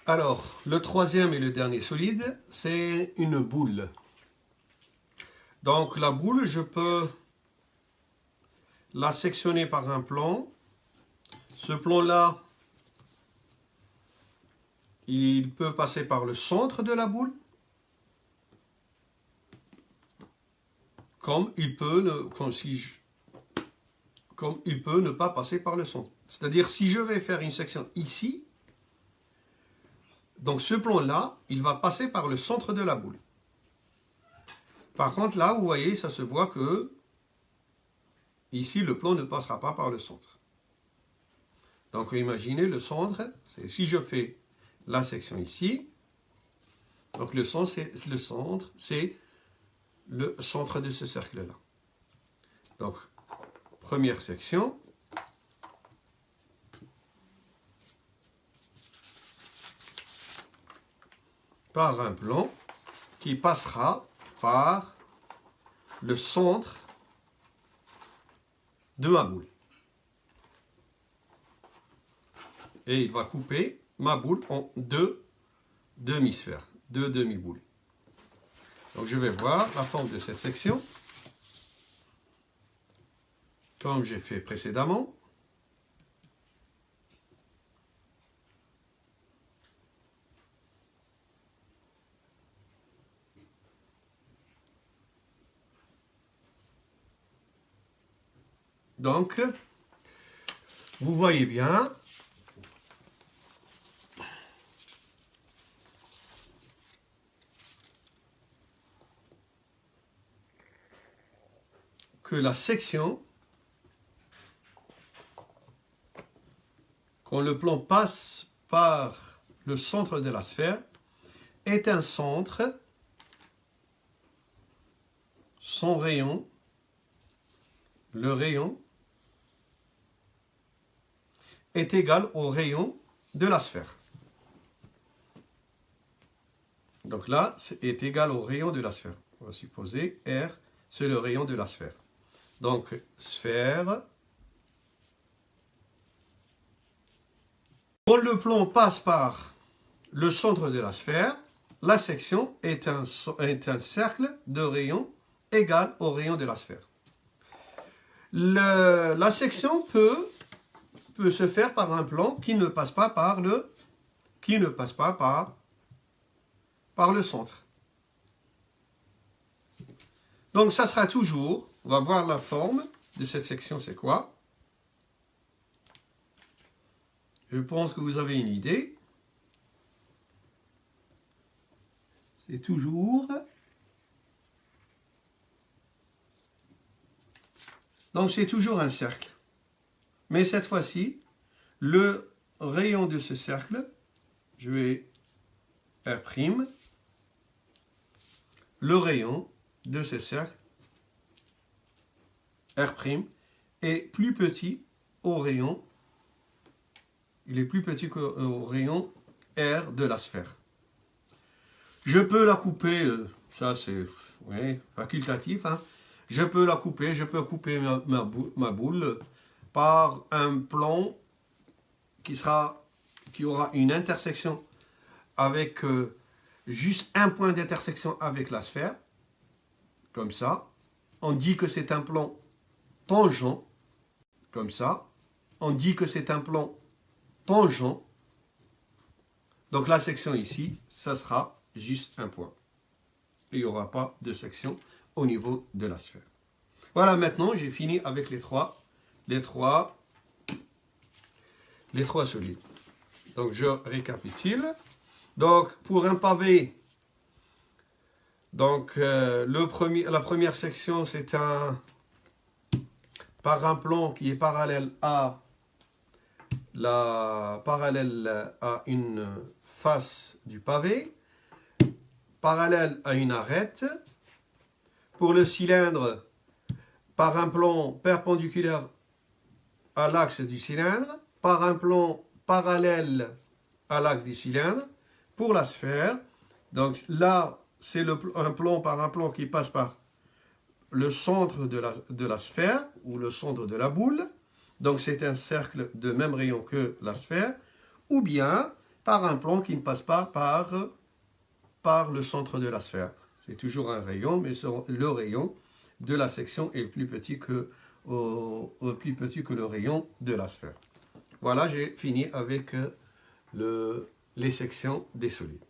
Alors, le troisième et le dernier solide, c'est une boule. Donc, la boule, je peux la sectionner par un plan. Ce plan-là, il peut passer par le centre de la boule, comme il peut ne pas passer par le centre. C'est-à-dire, si je vais faire une section ici, donc ce plan-là, il va passer par le centre de la boule. Par contre, là, vous voyez, ça se voit que ici, le plan ne passera pas par le centre. Donc, imaginez le centre, c'est si je fais la section ici, donc le centre, c'est le centre de ce cercle-là. Donc, première section. Par un plan qui passera par le centre de ma boule. Et il va couper ma boule en deux demi-sphères, deux demi-boules. Donc je vais voir la forme de cette section, comme j'ai fait précédemment. Donc, vous voyez bien que la section, quand le plan passe par le centre de la sphère, est un centre sans rayon. Le rayon est égal au rayon de la sphère. Donc là, est égal au rayon de la sphère. On va supposer R, c'est le rayon de la sphère. Donc, sphère. Quand le plan passe par le centre de la sphère, la section est un cercle de rayon égal au rayon de la sphère. La section peut se faire par un plan qui ne passe pas par le centre. Donc ça sera toujours, on va voir la forme de cette section, c'est quoi? Je pense que vous avez une idée. C'est toujours... Donc c'est toujours un cercle. Mais cette fois-ci, le rayon de ce cercle, je vais R', le rayon de ce cercle, R', est plus petit au rayon, il est plus petit qu'au rayon R de la sphère. Je peux la couper, ça c'est facultatif, hein. Je peux couper ma boule par un plan qui aura une intersection avec juste un point d'intersection avec la sphère, comme ça. On dit que c'est un plan tangent, comme ça. On dit que c'est un plan tangent. Donc la section ici, ça sera juste un point. Il n'y aura pas de section au niveau de la sphère. Voilà, maintenant j'ai fini avec les trois solides. Donc je récapitule. Donc pour un pavé, donc la première section c'est par un plan qui est parallèle à une face du pavé, parallèle à une arête. Pour le cylindre, par un plan perpendiculaire à l'axe du cylindre, par un plan parallèle à l'axe du cylindre. Pour la sphère, donc là, c'est un plan qui passe par le centre de la sphère, ou le centre de la boule. Donc c'est un cercle de même rayon que la sphère. Ou bien, par un plan qui ne passe pas par le centre de la sphère. C'est toujours un rayon, mais le rayon de la section est plus petit que le rayon de la sphère. Voilà, j'ai fini avec les sections des solides.